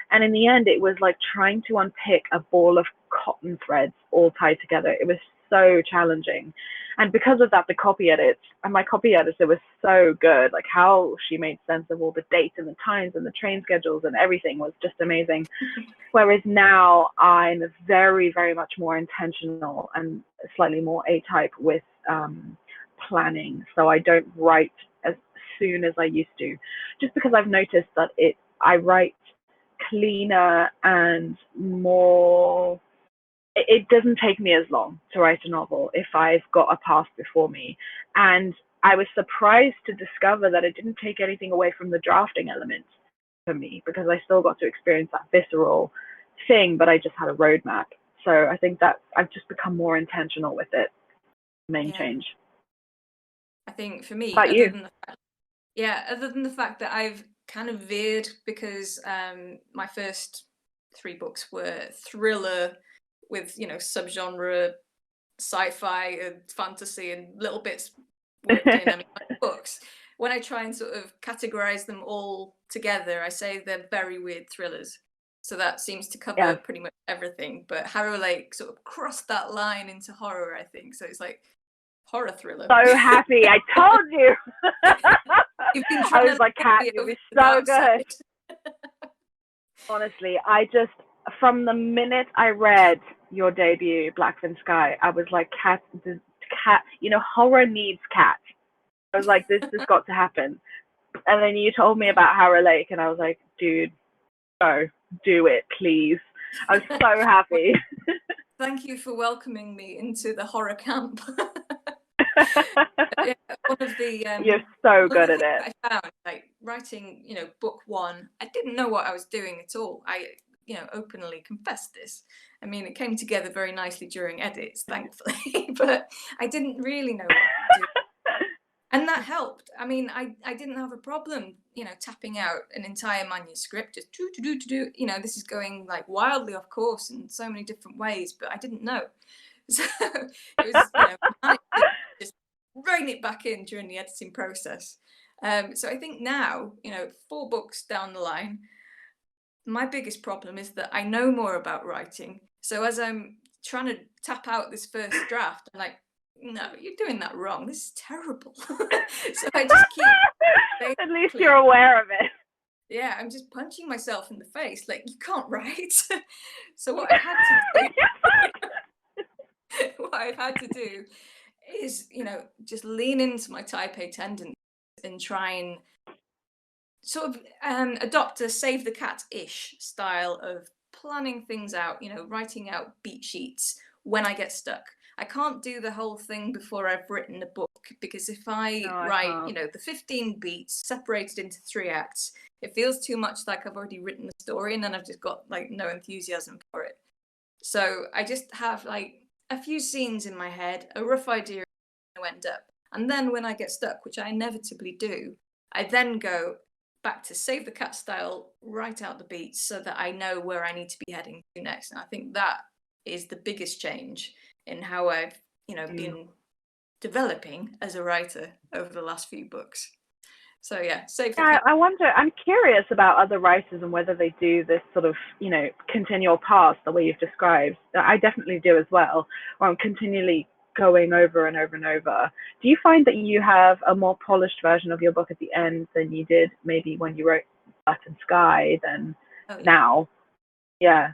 And in the end, it was like trying to unpick a ball of cotton threads all tied together. It was so challenging. And because of that, my copy editor was so good. Like how she made sense of all the dates and the times and the train schedules and everything was just amazing. Whereas now I'm very, very much more intentional and slightly more A-type with planning. So I don't write as soon as I used to, just because I've noticed that I write cleaner and more. It doesn't take me as long to write a novel if I've got a past before me. And I was surprised to discover that it didn't take anything away from the drafting element for me, because I still got to experience that visceral thing, but I just had a roadmap. So I think that I've just become more intentional with it. Main change. I think for me, How about you? Yeah, other than the fact that I've kind of veered because my first three books were thriller with, subgenre sci-fi and fantasy and little bits worked in. I mean, my books, when I try and sort of categorize them all together, I say they're very weird thrillers. So that seems to cover Yeah. pretty much everything. But Harrow Lake sort of crossed that line into horror, I think. So it's like horror thriller. So happy. I told you. You've been I trying was to like, get Kat, me you'll over be the so dark good. side. Honestly, from the minute I read your debut, Blackfin Sky, I was like, Kat, horror needs Kat. I was like, this has got to happen. And then you told me about Harrow Lake, and I was like, dude, go, do it, please. I was so happy. Thank you for welcoming me into the horror camp. Yeah, one of the You're so one of good the at things it. that I found, like writing, book one, I didn't know what I was doing at all. I, openly confessed this. I mean, it came together very nicely during edits, thankfully, but I didn't really know what to do. And that helped. I mean, I didn't have a problem, tapping out an entire manuscript, just do. This is going like wildly off course in so many different ways, but I didn't know. So it was, managed to just rein it back in during the editing process. So I think now, 4 books down the line, my biggest problem is that I know more about writing. So as I'm trying to tap out this first draft, I'm like, no, you're doing that wrong. This is terrible. So I just keep At least you're aware of it. yeah, I'm just punching myself in the face. Like, you can't write. So what I've had to do, what I've had to do is, just lean into my type A tendencies and try and sort of adopt a save the cat-ish style of planning things out, writing out beat sheets when I get stuck. I can't do the whole thing before I've written a book, because if I No, I write, can't. the 15 beats separated into 3 acts, it feels too much like I've already written the story and then I've just got like no enthusiasm for it. So I just have like a few scenes in my head, a rough idea of where I end up. And then when I get stuck, which I inevitably do, I then go back to save the cat style, write out the beats so that I know where I need to be heading to next. And I think that is the biggest change in how I've, been developing as a writer over the last few books. So yeah, save the cat. I wonder, I'm curious about other writers and whether they do this sort of, continual path the way you've described. I definitely do as well, where I'm continually going over and over and over. Do you find that you have a more polished version of your book at the end than you did maybe when you wrote Earth and Sky than Oh, yeah. now? Yeah. I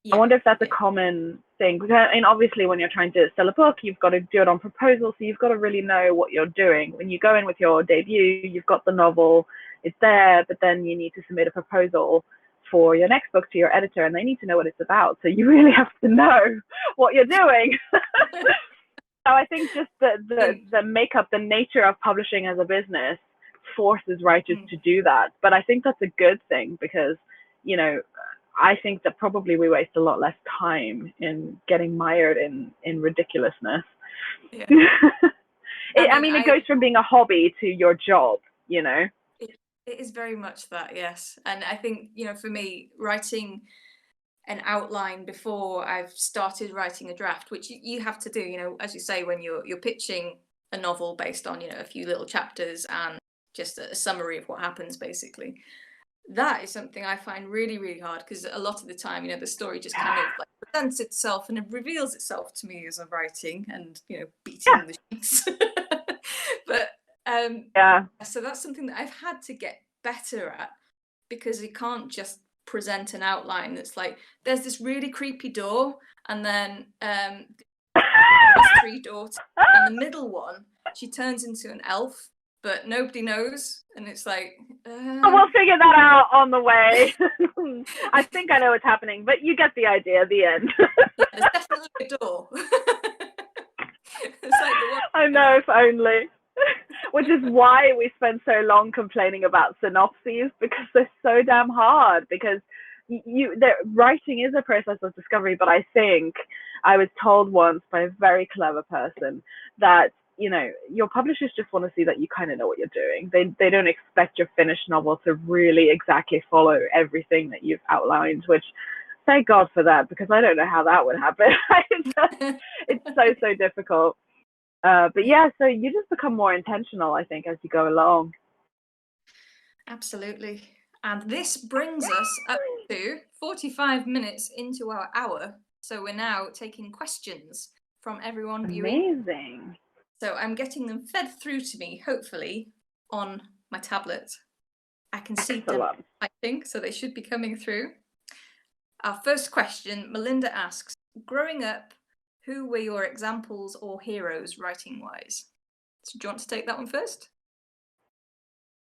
Yeah. wonder if that's a common thing. Because, and obviously, when you're trying to sell a book, you've got to do it on proposal, so you've got to really know what you're doing. When you go in with your debut, you've got the novel, it's there, but then you need to submit a proposal for your next book to your editor, and they need to know what it's about. So you really have to know what you're doing. So I think just the makeup, the nature of publishing as a business forces writers to do that. But I think that's a good thing because, I think that probably we waste a lot less time in getting mired in ridiculousness. Yeah. I mean, it goes from being a hobby to your job, It is very much that, yes. And I think, for me, writing an outline before I've started writing a draft, which you have to do, as you say, when you're pitching a novel based on, a few little chapters and just a summary of what happens, basically. That is something I find really, really hard because a lot of the time, the story just kind of like presents itself and it reveals itself to me as I'm writing and, beating the sheets. But yeah. so that's something that I've had to get better at because you can't just present an outline that's like, there's this really creepy door and then there's 3 daughters and the middle one, she turns into an elf. But nobody knows, and it's like... we'll figure that out on the way. I think I know what's happening, but you get the idea at the end. Yeah, there's definitely a door. It's like the one... I know, if only. Which is why we spend so long complaining about synopses, because they're so damn hard, because writing is a process of discovery, but I think I was told once by a very clever person that your publishers just want to see that you kind of know what you're doing. They don't expect your finished novel to really exactly follow everything that you've outlined, which thank God for that, because I don't know how that would happen. It's so difficult. But yeah, so you just become more intentional, I think, as you go along. Absolutely. And this brings us up to 45 minutes into our hour. So we're now taking questions from everyone viewing. Amazing. So I'm getting them fed through to me, hopefully, on my tablet. I can see them typing, so they should be coming through. Our first question, Melinda asks, growing up, who were your examples or heroes writing-wise? So do you want to take that one first?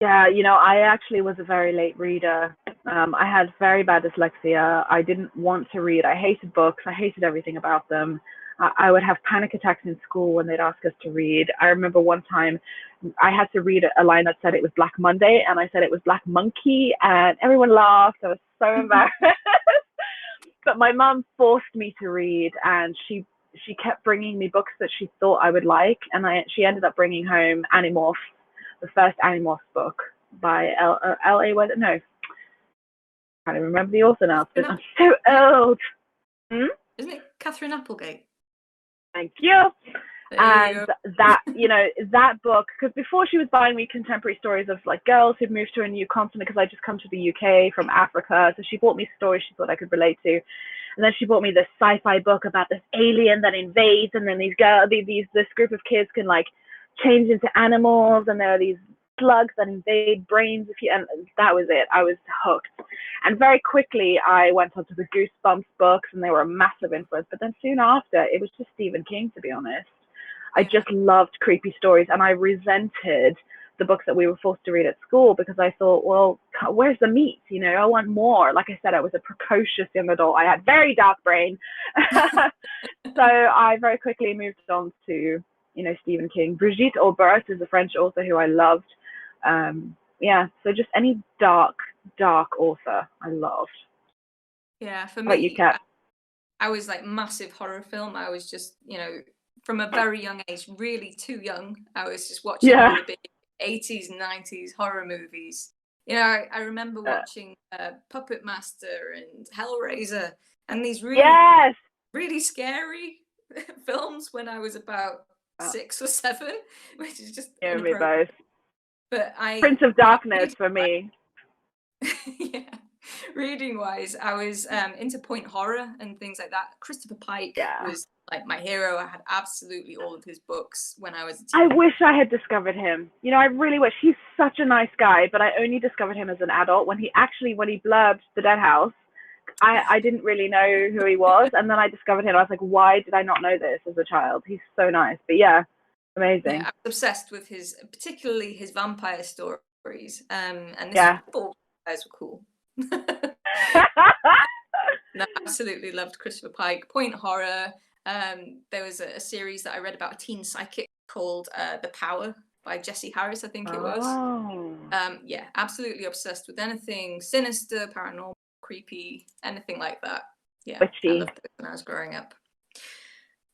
Yeah, I actually was a very late reader. I had very bad dyslexia. I didn't want to read. I hated books. I hated everything about them. I would have panic attacks in school when they'd ask us to read. I remember one time I had to read a line that said it was Black Monday, and I said it was Black Monkey, and everyone laughed. I was so embarrassed. But my mum forced me to read, and she kept bringing me books that she thought I would like, and she ended up bringing home Animorphs, the first Animorphs book by L.A. was it? No, I can't even remember the author now. I'm so old. Isn't it Catherine Applegate? Thank you. And that, that book, because before she was buying me contemporary stories of like girls who'd moved to a new continent, because I just come to the UK from Africa, so she bought me stories she thought I could relate to. And then she bought me this sci-fi book about this alien that invades, and then this group of kids can like change into animals, and there are these slugs that invade brains and that was it. I was hooked. And very quickly I went on to the Goosebumps books, and they were a massive influence. But then soon after, it was just Stephen King, to be honest. I just loved creepy stories, and I resented the books that we were forced to read at school, because I thought, well, where's the meat? I want more. Like I said, I was a precocious young adult. I had very dark brain. So I very quickly moved on to, Stephen King. Brigitte Aubert is a French author who I loved. So just any dark author I loved. Yeah, for me, you, Kat? I was like massive horror film. I was just, from a very young age, really too young, I was just watching all the big 80s and 90s horror movies. I remember watching Puppet Master and Hellraiser and these really scary films when I was about 6 or 7, which is just inappropriate. But Prince of Darkness for me. Yeah. Reading wise, I was into point horror and things like that. Christopher Pike was like my hero. I had absolutely all of his books when I was a teenager. I wish I had discovered him. I really wish. He's such a nice guy, but I only discovered him as an adult. When he blurbed The Dead House, I didn't really know who he was, and then I discovered him. I was like, why did I not know this as a child? He's so nice. But yeah, amazing. Yeah, I was obsessed with particularly his vampire stories. And this thought guys were cool. No, absolutely loved Christopher Pike. Point horror. There was a series that I read about a teen psychic called The Power by Jessie Harris, I think it was. Yeah, absolutely obsessed with anything sinister, paranormal, creepy, anything like that. Yeah, I loved it when I was growing up.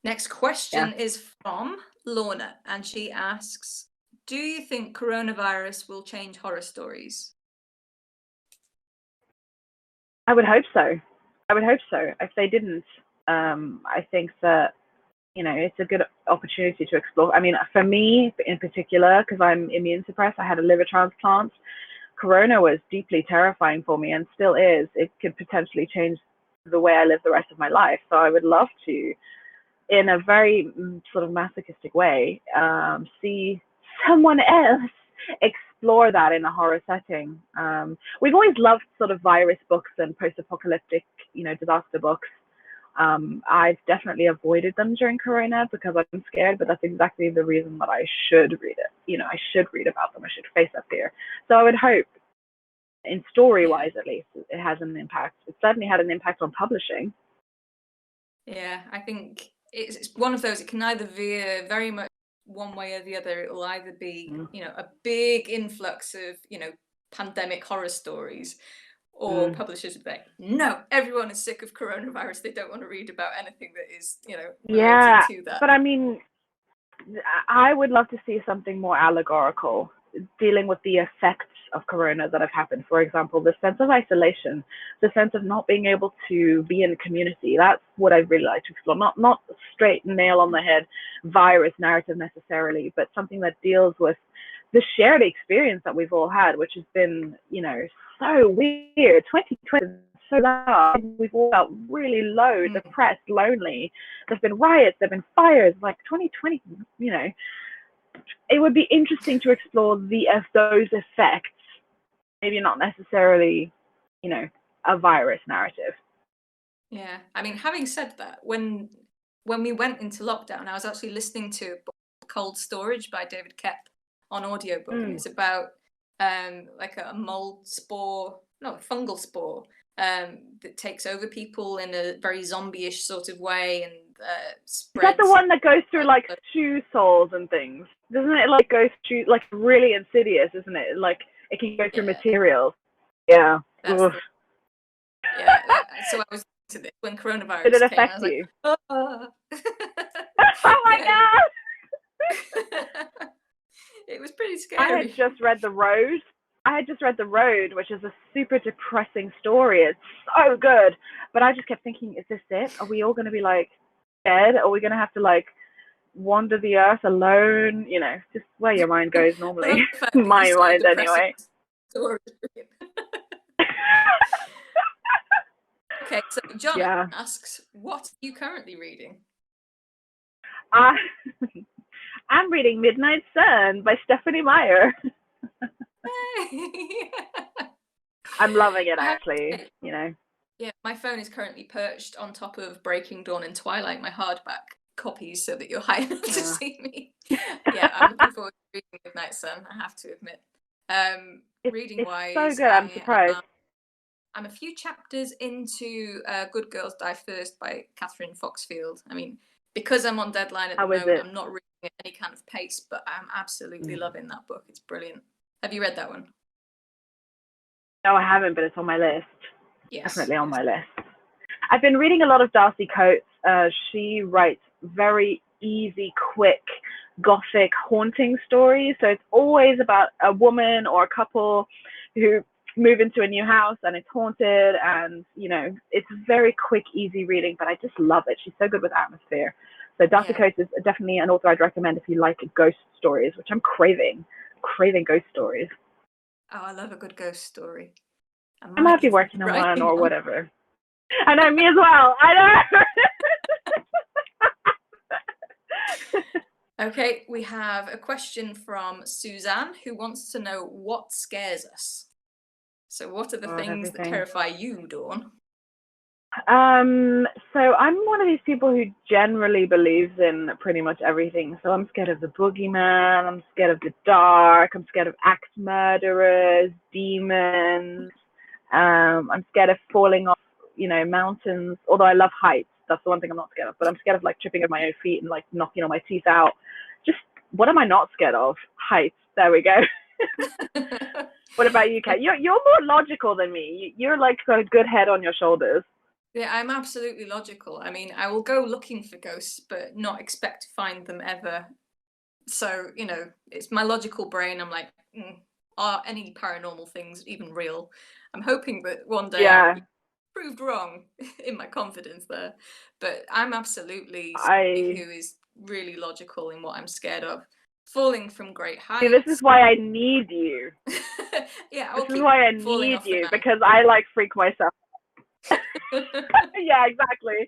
Next question is from Lorna, and she asks, do you think coronavirus will change horror stories? I would hope so. If they didn't, I think that, it's a good opportunity to explore. I mean, for me in particular, because I'm immune suppressed, I had a liver transplant. Corona was deeply terrifying for me, and still is. It could potentially change the way I live the rest of my life. So I would love to, in a very sort of masochistic way, see someone else explore that in a horror setting. We've always loved sort of virus books and post-apocalyptic, disaster books. I've definitely avoided them during Corona because I'm scared, but that's exactly the reason that I should read it. I should read about them. I should face that fear. So I would hope, in story-wise at least, it has an impact. It certainly had an impact on publishing. Yeah, I think it's one of those, it can either veer very much one way or the other. It will either be, a big influx of, pandemic horror stories, or publishers would be like, no, everyone is sick of coronavirus. They don't want to read about anything that is, related to that. But I mean, I would love to see something more allegorical, dealing with the effects of corona that have happened. For example, the sense of isolation, the sense of not being able to be in a community. That's what I'd really like to explore. Not straight nail on the head virus narrative necessarily, but something that deals with the shared experience that we've all had, which has been, so weird. 2020 so loud. We've all felt really low, depressed, lonely. There's been riots, there've been fires. Like 2020, it would be interesting to explore those effects. Maybe not necessarily, a virus narrative. Yeah, I mean, having said that, when we went into lockdown, I was actually listening to Cold Storage by David Koepp on audiobook, and it's about like a mold spore, no, fungal spore, that takes over people in a very zombie-ish sort of way and spreads. Is that the one that goes through like shoe soles and things? Doesn't it like go through, like really insidious, isn't it? Like it can go through materials. Yeah. So I was to this when coronavirus Did it came. affect I was you? Like, oh. Oh my god! It was pretty scary. I had just read The Road, which is a super depressing story. It's so good, but I just kept thinking, is this it? Are we all going to be like dead? Are we going to have to like wander the earth alone? Just where your mind goes normally. My mind, anyway. Okay, so John asks, what are you currently reading? I'm reading Midnight Sun by Stephenie Meyer. I'm loving it, actually. Yeah, my phone is currently perched on top of Breaking Dawn and Twilight, my hardback copies, so that you're high enough to see me. Yeah, I'm looking forward to reading Midnight Sun, I have to admit. Reading-wise, it's so good. I'm surprised. I'm a few chapters into Good Girls Die First by Catherine Foxfield. I mean, because I'm on deadline at the moment, I'm not reading at any kind of pace, but I'm absolutely loving that book. It's brilliant. Have you read that one? No, I haven't, but it's on my list. Yes, definitely on my list. I've been reading a lot of Darcy Coates. She writes very easy, quick, gothic, haunting stories. So it's always about a woman or a couple who move into a new house and it's haunted, and it's very quick, easy reading, but I just love it. She's so good with atmosphere. So Darcy Coates is definitely an author I'd recommend if you like ghost stories, which I'm craving ghost stories. Oh, I love a good ghost story. I might be working on one or whatever. I know, me as well. I know. Okay, we have a question from Suzanne, who wants to know what scares us. So what are the things that terrify you, Dawn? So I'm one of these people who generally believes in pretty much everything. So I'm scared of the boogeyman, I'm scared of the dark, I'm scared of axe murderers, demons. I'm scared of falling off, mountains, although I love heights. That's the one thing I'm not scared of. But I'm scared of like tripping over my own feet and like knocking all my teeth out. Just what am I not scared of? Heights. There we go. What about you, Kat? You're more logical than me. You're like got a good head on your shoulders. Yeah, I'm absolutely logical. I mean, I will go looking for ghosts, but not expect to find them ever. So, it's my logical brain. I'm like, are any paranormal things even real? I'm hoping that one day I'll be proved wrong in my confidence there. But I'm absolutely somebody who is really logical in what I'm scared of. Falling from great heights. See, this is why I need you. Yeah, this is why I need you, because I like freak myself. Yeah, exactly.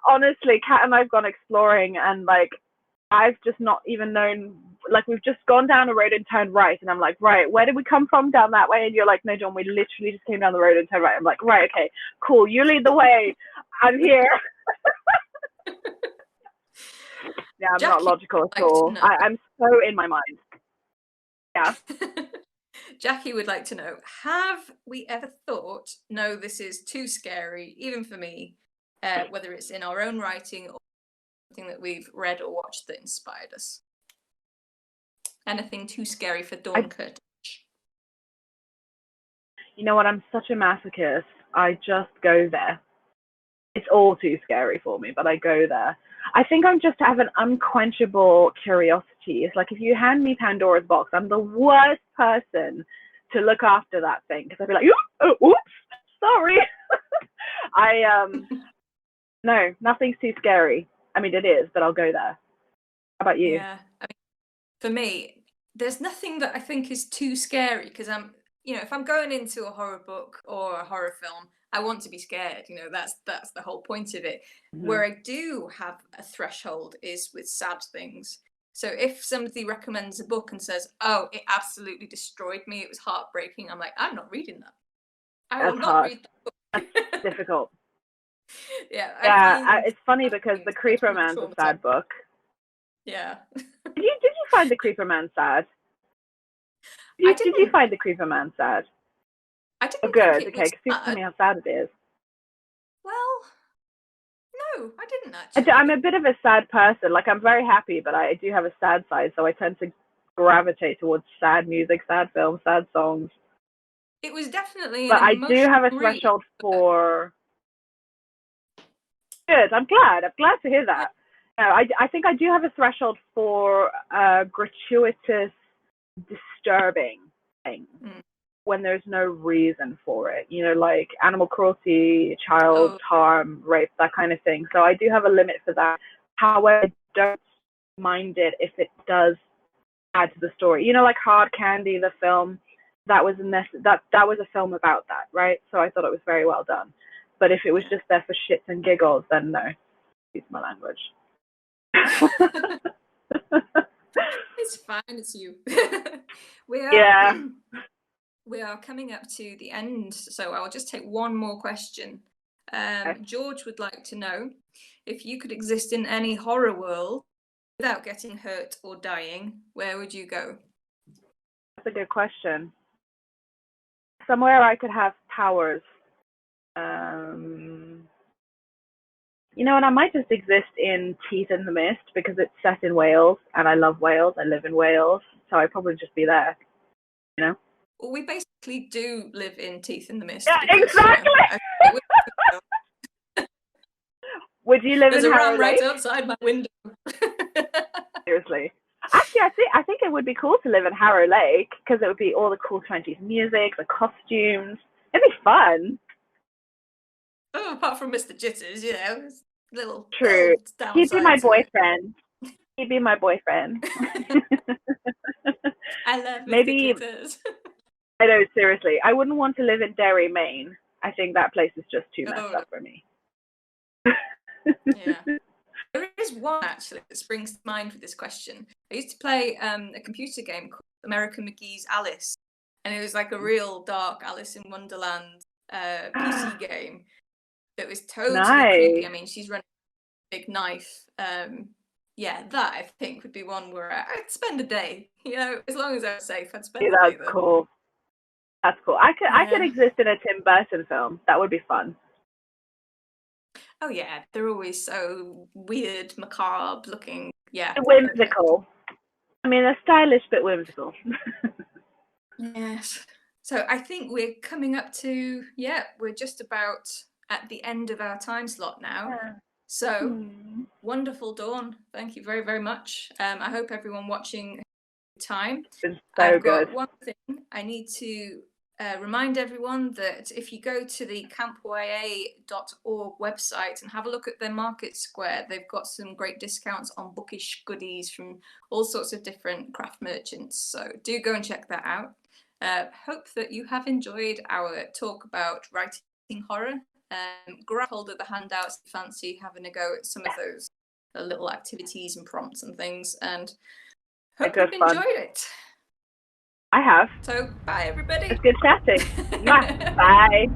Honestly, Kat and I've gone exploring, and like I've just not even known, like we've just gone down a road and turned right, and I'm like, right, where did we come from? Down that way? And you're like, no, John, we literally just came down the road and turned right. I'm like, right, okay, cool, you lead the way, I'm here. Yeah, I'm not logical at all. I'm so in my mind. Yeah. Jackie would like to know, have we ever thought, no, this is too scary, even for me, whether it's in our own writing or something that we've read or watched that inspired us? Anything too scary for Dawn Curtis? You know what? I'm such a masochist. I just go there. It's all too scary for me, but I go there. I think I'm just have an unquenchable curiosity. It's like if you hand me Pandora's box, I'm the worst person to look after that thing because I'd be like, oops, sorry. I no, nothing's too scary. I mean, it is, but I'll go there. How about you? Yeah. I mean, for me, there's nothing that I think is too scary because if I'm going into a horror book or a horror film, I want to be scared. That's the whole point of it. Where I do have a threshold is with sad things. So if somebody recommends a book and says, "Oh, it absolutely destroyed me. It was heartbreaking," I'm like, "I'm not reading that. I will That's not hard. read that book." Difficult. Yeah, It's funny because the Creeper really Man's a traumatizing. sad book. Yeah. Did you find the Creeper Man sad? I Did you didn't. find the Creeper Man sad? I Oh, didn't good. think it Okay, was because people tell sad. me how sad it is. Well, no, I didn't actually. I'm a bit of a sad person. Like, I'm very happy, but I do have a sad side, so I tend to gravitate towards sad music, sad films, sad songs. It was definitely an But I do have a emotional read. threshold for. Good. I'm glad. I'm glad to hear that. No, I think I do have a threshold for gratuitous, disturbing things when there's no reason for it. Like animal cruelty, child harm, rape, that kind of thing. So I do have a limit for that. However, I don't mind it if it does add to the story. Like Hard Candy, the film, that was a film about that, right? So I thought it was very well done. But if it was just there for shits and giggles, then no. Excuse my language. It's fine, it's you. We are coming up to the end, so I'll just take one more question. George would like to know if you could exist in any horror world without getting hurt or dying, where would you go? That's a good question. Somewhere I could have powers. And I might just exist in Teeth in the Mist because it's set in Wales and I love Wales. I live in Wales, so I'd probably just be there. Well, we basically do live in Teeth in the Mist. Yeah, exactly. Would you live in Harrow Lake? Right outside my window. Seriously. Actually, I think it would be cool to live in Harrow Lake because it would be all the cool 20s music, the costumes. It'd be fun. Oh, apart from Mr. Jitters, little. True. Little He'd be my boyfriend. He'd be my boyfriend. I love Mr. Jitters. I know, seriously. I wouldn't want to live in Derry, Maine. I think that place is just too messed up for me. Yeah. There is one actually that springs to mind for this question. I used to play a computer game called American McGee's Alice, and it was like a real dark Alice in Wonderland PC game that was totally creepy. I mean, she's running a big knife. Yeah, that I think would be one where I'd spend a day. As long as I was safe, I'd spend a day there. That's cool. That's cool. I could exist in a Tim Burton film. That would be fun. Oh yeah, they're always so weird, macabre looking. Yeah, whimsical. I mean, they're stylish but whimsical. Yes. So I think we're coming up to we're just about at the end of our time slot now. Yeah. So wonderful, Dawn. Thank you very, very much. I hope everyone watching time. It's been so good. Got one thing I need to remind everyone that if you go to the campya.org website and have a look at their market square, they've got some great discounts on bookish goodies from all sorts of different craft merchants. So do go and check that out. Hope that you have enjoyed our talk about writing horror. Grab hold of the handouts if you fancy having a go at some of those little activities and prompts and things, and hope you've enjoyed it. I have. So, bye everybody. It's good chatting. Bye.